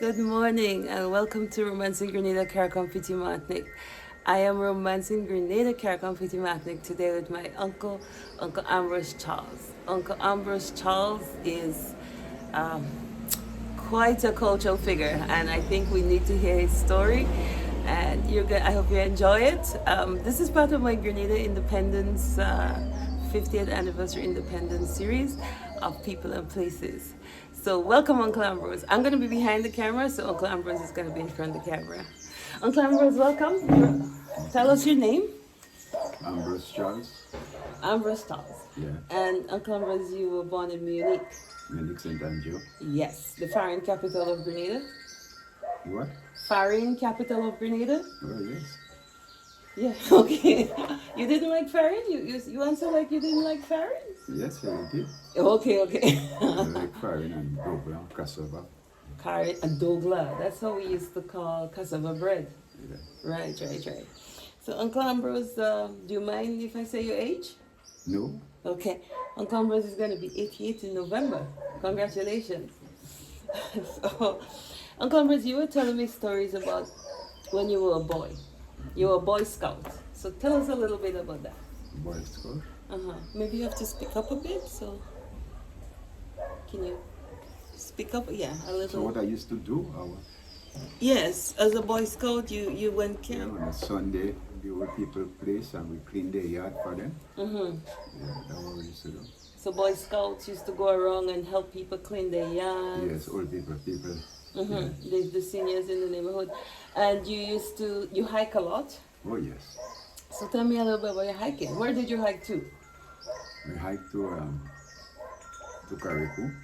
Good morning and welcome to Romancing Grenada Caracom Pity Matnik. I am Romancing Grenada Caracom Pity Matnik today with my uncle, Uncle Ambrose Charles. Uncle Ambrose Charles is um, quite a cultural figure, and I think we need to hear his story. And I hope you enjoy it. This is part of my Grenada Independence 50th Anniversary Independence series of People and Places. So welcome, Uncle Ambrose. I'm going to be behind the camera, so Uncle Ambrose is going to be in front of the camera. Uncle Ambrose, welcome. Tell us your name. Ambrose Charles. Ambrose Charles. Yeah. And Uncle Ambrose, you were born in Munich. Munich, St.Andrew. Yes, the foreign capital of Grenada. What? Foreign capital of Grenada. Oh, yes. Yeah, okay. You didn't like Farin? You answer like you didn't like Farin? Yes, I did. Okay. I like farin and double and cassava. Farin and dogla. That's how we used to call cassava bread. Yeah. Right. So, Uncle Ambrose, do you mind if I say your age? No? Okay. Uncle Ambrose is going to be 88 in November. Congratulations. So, Uncle Ambrose, you were telling me stories about when you were a boy. You were a Boy Scout. So tell us a little bit about that. Boy Scout? Maybe you have to speak up a bit. So can you speak up? Yeah, a little. So what I used to do, Yes, as a Boy Scout, you went camp. on a Sunday, the old people place and we clean their yard for them. Yeah, that's what we used to do. So Boy Scouts used to go around and help people clean their yards. Yes, old people. Yeah. The seniors in the neighborhood. And you hike a lot? Oh, yes. So tell me a little bit about your hiking. Where did you hike to? We hiked to Carriacou.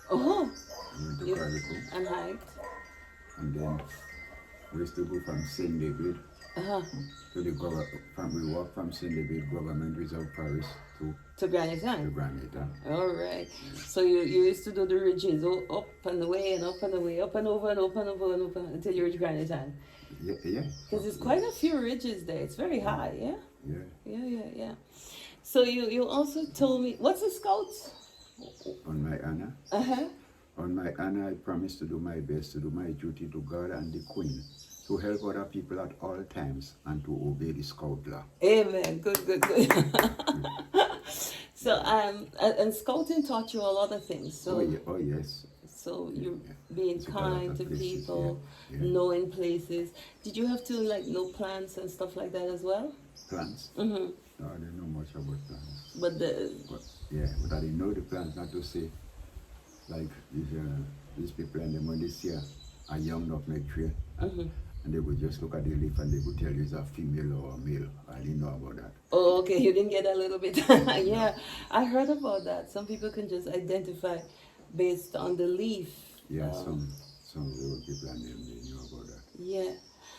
Oh, We went to you Carriacou. and hiked. And then we used to go from St. David to the government. We walked from St. David Government Reserve Parish To Grenada. Grenada. All right. So you used to do the ridges, up and away and up and away, up and over and up and over and over until you reach Grenada. Yeah. Because there's quite a few ridges there. It's very high, yeah? Yeah. Yeah. So you also told me, what's a scout? On my honor. On my honor, I promise to do my best, to do my duty to God and the Queen, to help other people at all times and to obey the scout law. Amen. Good. So and scouting taught you a lot of things. So Oh yes. So you're being It's a kind lot to of places, people, yeah. knowing places. Did you have to know plants and stuff like that as well? Plants? No, I didn't know much about plants. But But I didn't know the plants, not to say, like these people and them when they see a young nutmeg tree, and they would just look at the leaf and they would tell you it's a female or a male. I didn't know about that. Oh, okay, you didn't get a little bit. Yeah, I heard about that. Some people can just identify based on the leaf. Yeah, some of the old people and them, they knew about that. Yeah,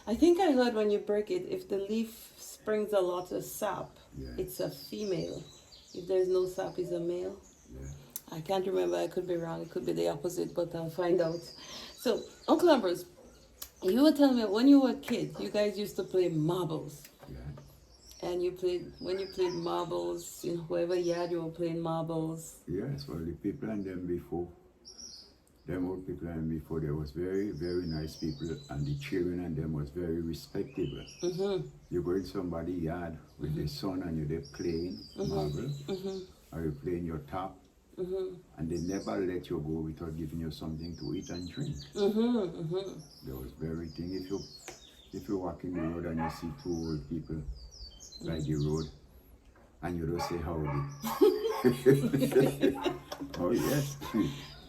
I think I heard when you break it, if the leaf springs a lot of sap, it's a female. If there's no sap, it's a male. Yeah. I can't remember, I could be wrong, it could be the opposite, but I'll find out. So, Uncle Ambrose, you were telling me when you were a kid, you guys used to play marbles. Yeah. And when you played marbles, in whoever yard you were playing marbles. Yes, well, the people and them before, them old people and them before, there was very, very nice people, and the children and them was very respectable. You go in somebody's yard with the son and you're there playing marble, or you're playing your top, and they never let you go without giving you something to eat and drink. There was very thing. If you walk in the road and you see two old people by the road, and you don't say howdy. Oh yes.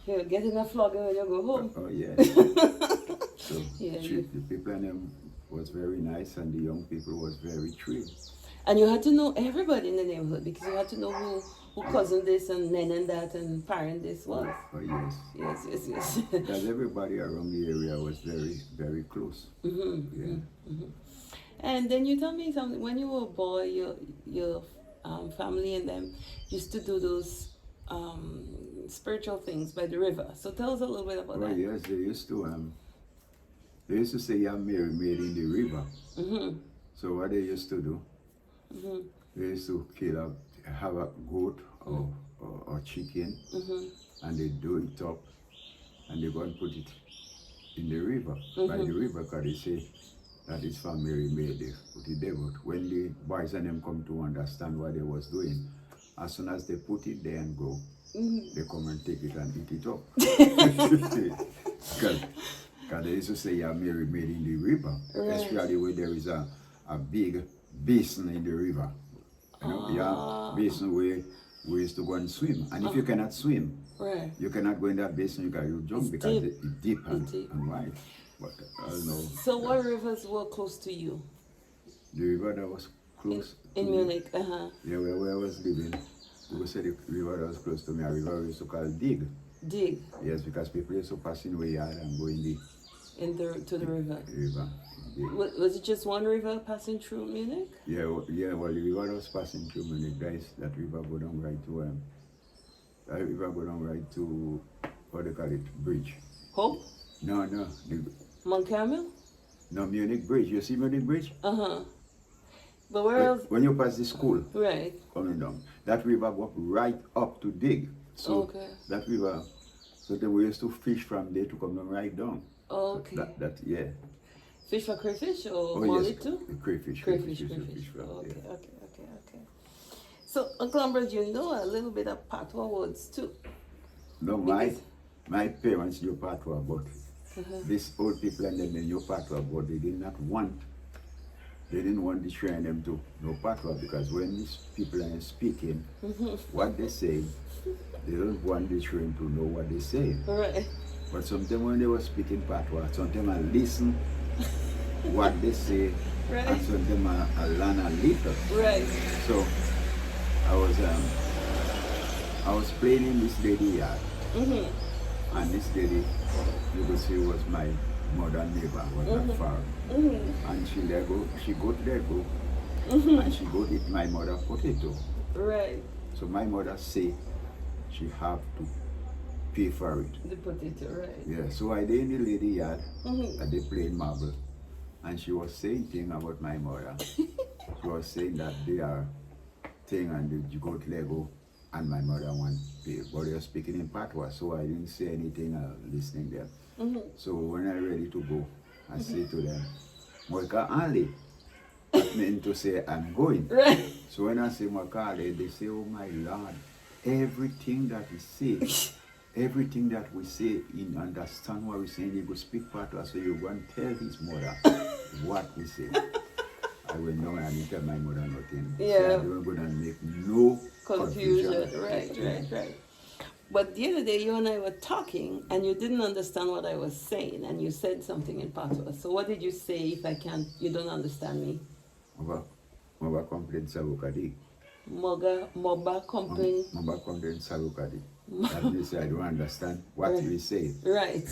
You're getting a flog when you go home. Oh yes. So the people and them was very nice, and the young people was very true. And you had to know everybody in the neighborhood because you had to know who cousin this and nen and that and parent this was. Oh yes. Yes. Because everybody around the area was very, very close. And then you tell me something. When you were a boy, your family and them used to do those spiritual things by the river. So tell us a little bit about that. Oh yes, they used to say yeah, Mary made in the river. So what they used to do, they used to have a goat or chicken, and they do it up, and they go and put it in the river, by the river, because they say that his family made it, put it there. But when the boys and them come to understand what they was doing, as soon as they put it there and go, they come and take it and eat it up. Because they used to say, yeah, Mary made in the river, especially where there is a big basin in the river. You know, yeah, basin where we used to go and swim. And if you cannot swim, you cannot go in that basin, you jump because it's deep and wide. But I don't know. So what rivers were close to you? The river that was close in to Munich, Yeah, where I was living, people said the river that was close to me, a river we used to call Dig. Dig? Yes, because people used to pass in the yard and go in to the river. River. Was it just one river passing through Munich? Yeah, well, the river that was passing through Munich, that river go down right to, what they call it, bridge. Hope? No. Mount Carmel? No, Munich Bridge. You see Munich Bridge? But where else? When you pass the school, right, coming down, that river go right up to Dig. So that river, so then we used to fish from there to come down right down. Okay. That yeah. Fish for crayfish or yes, too? Crayfish. Okay. So, Uncle Ambrose, you know a little bit of Patois words too. No, my parents knew Patois, but these old people and them they knew Patois, but they didn't want the children them to know Patois, because when these people are speaking, what they say, they don't want the children to know what they say. Right. But sometimes when they were speaking Patois, sometimes I listen what they say, and sometimes I learn a little. Right. So I was playing in this lady yard, and this lady, you could see, was my mother neighbor, was not far. And she go to there go, and she go eat my mother potato. Right. So my mother say she have to pay for it. The potato, right. Yeah, so I did in the lady yard, and they playing marble, and she was saying thing about my mother. She was saying that they are thing and the goat Lego, and my mother want pay, but they were speaking in Patois, so I didn't say anything listening there. So when I ready to go, I say to them, Moika Ali. That meant to say I'm going. Right. So when I say Moika Ali, they say, oh my Lord, everything that we say, everything that we say, in understand what we say, you go speak Patois, so you go and tell his mother what we say. I went no, I didn't tell my mother nothing. Yeah. So I don't go and make no confusion. Right. But the other day, you and I were talking, and you didn't understand what I was saying, and you said something in Patois. So what did you say? If I can't, you don't understand me. Moba complain sarukadi. Moba complain. Moba complain sarukadi. That means I don't understand what you say. Right.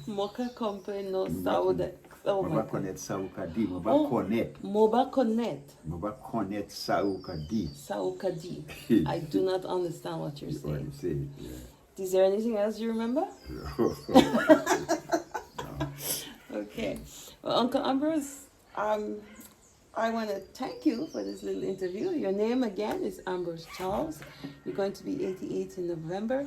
Moka complain no sauda. Moba connect sarukadi. Moba connect. Moba connect. Moba connect sarukadi. Sarukadi. I do not understand what you're saying. What you say, yeah. Is there anything else you remember? No. Okay. Well, Uncle Ambrose, I want to thank you for this little interview. Your name again is Ambrose Charles. You're going to be 88 in November.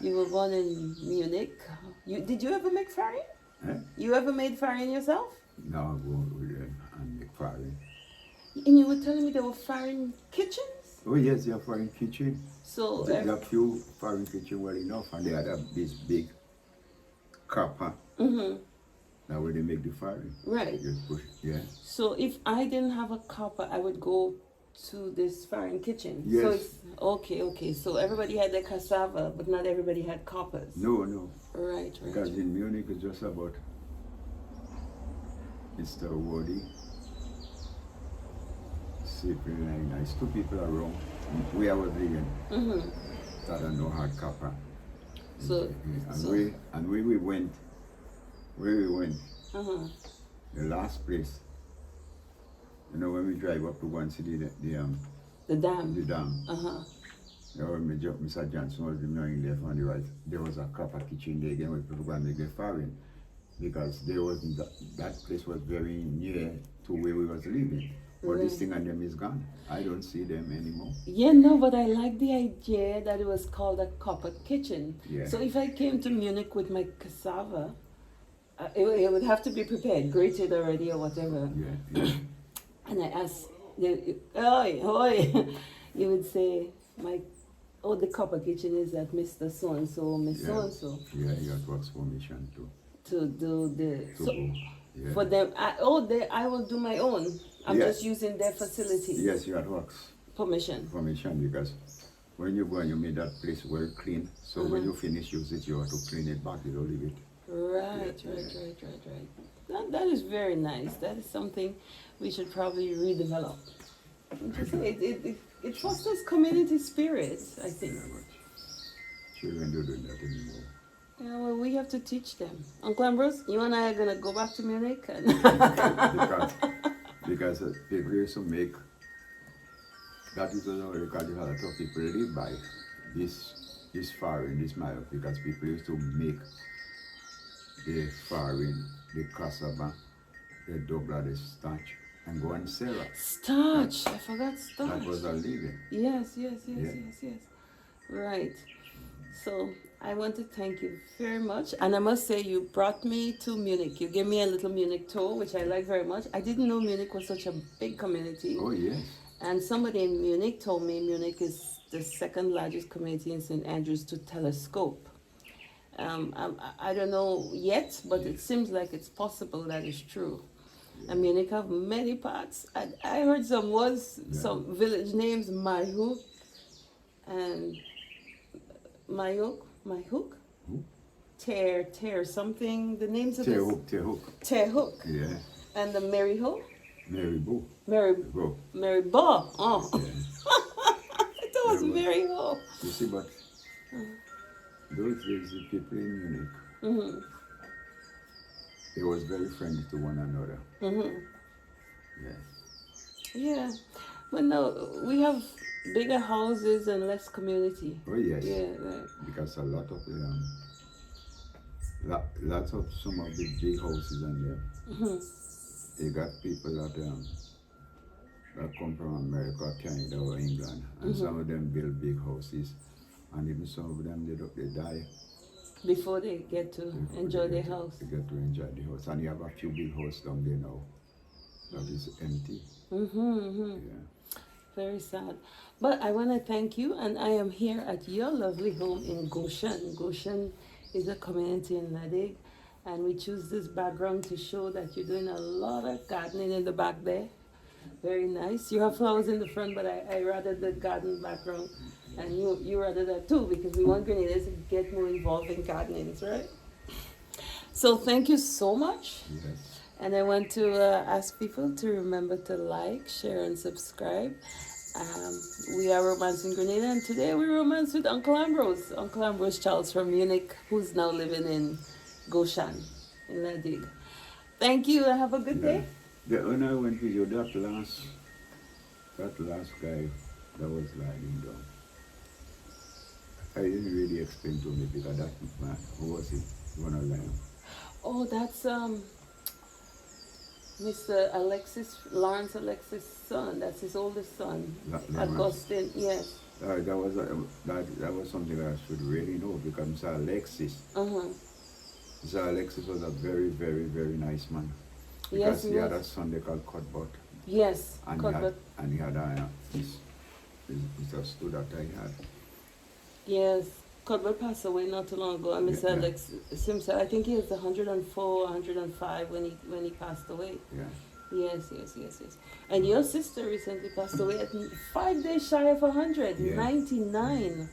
You were born in Munich. Did you ever make farin? Eh? You ever made farin yourself? No, I go with them and make farin. And you were telling me there were farin kitchens? Oh yes, they have foreign kitchen. So There are few foreign kitchen well enough, and they had this big copper. Now where they make the foreign. right. Just push, yeah. So if I didn't have a copper, I would go to this foreign kitchen. Yes. So it's okay. So everybody had their cassava, but not everybody had coppers. No. Right. Because in Munich it's just about Mr. Wody. Super nice. Two people around where I was living. That I know had copper. So, And where we went, the last place, you know, when we drive up to one city, the dam. the dam. There was Mr. Johnson was the knowing left on the right. There was a copper kitchen there again where people go and make their farin, because there wasn't that place was very near to where we was living. But this thing on them is gone. I don't see them anymore. Yeah, no, but I like the idea that it was called a copper kitchen. Yeah. So if I came to Munich with my cassava, it would have to be prepared, grated already or whatever. Yeah. And I asked, oi, you would say, the copper kitchen is at Mr. So-and-so, Miss So-and-so. Yeah, you got works permission too. To do the... Yeah. For them, I will do my own. I'm just using their facility. Yes, you got works Permission. Because when you go and you make that place well clean, so when you finish use it, you have to clean it back, you don't leave it. Right. That is very nice. That is something we should probably redevelop. It fosters community spirit, I think. Yeah, but children don't do that anymore. Yeah, well, we have to teach them. Uncle Ambrose, you and I are going to go back to Munich. because people used to make, that is another because a lot of people live by this faring, this mile, because people used to make the faring, the cassava, the double, the starch, and go and sell it. Starch! I forgot starch. That was a living. Yes. Right. So I want to thank you very much. And I must say, you brought me to Munich. You gave me a little Munich tour, which I like very much. I didn't know Munich was such a big community. Oh, yes. And somebody in Munich told me Munich is the second largest community in St. Andrews to telescope. I don't know yet, but it seems like it's possible that is true. And Munich have many parts. I heard some village names, Mayhook and Mayhook. Tear something. The names of Tearhook. Yeah. And the Maryhook. Marybo. Marybo. Oh. Yeah. I thought it was Maryhook. You see, but those days, the people in Munich, they was very friendly to one another. Yeah. But no, we have bigger houses and less community. Oh, yes. Yeah, right. Because a lot of lots of some of the big houses in there, they got people that come from America, Canada, or England, and some of them build big houses, and even some of them they die before they get to enjoy their house. They get to enjoy the house, and you have a few big houses down there now that is empty. Yeah. Very sad. But I want to thank you, and I am here at your lovely home in Goshen. Goshen is a community in Nadig, and we choose this background to show that you're doing a lot of gardening in the back there. Very nice. You have flowers in the front, but I rather the garden background, and you rather that too, because we want Grenadians to get more involved in gardening, right? So thank you so much. Yes. And I want to ask people to remember to like, share, and subscribe. We are Romance in Grenada, and today we romance with Uncle Ambrose Charles from Munich, who's now living in Goshen, in Nadig. Thank you, and have a good day. When I went with you, that last guy that was lying down, I didn't really explain to me because that man, who was he? One of them. Oh, that's Mr. Lawrence Alexis' son. That's his oldest son, Augustine. Yes. That was something that I should really know because Mr. Alexis. Mr. Alexis was a very, very, very nice man. Because he had a son they called Cuthbert. Yes, Cuthbert. And he had his Stu that I had. Yes, Cuthbert passed away not too long ago. And Mr. Alexis himself, I think he was 104, 105 when he passed away. Yeah. Yes. And your sister recently passed away at 5 days shy of 100, 99.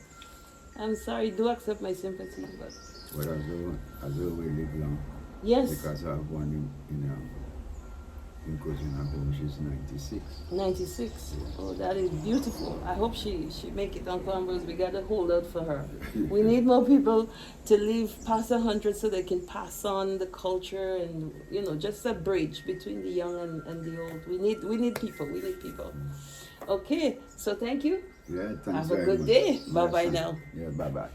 I'm sorry, do accept my sympathy, but. But as well we live long. Yes. Because I have one in Grenada, which is 96. 96. Yeah. Oh, that is beautiful. I hope she make it, Uncle Ambrose. We got to hold out for her. We need more people to live past 100 so they can pass on the culture and, just a bridge between the young and the old. We need people. Okay, so thank you. Yeah, thanks Have a good day. Bye-bye now. Yeah, bye-bye.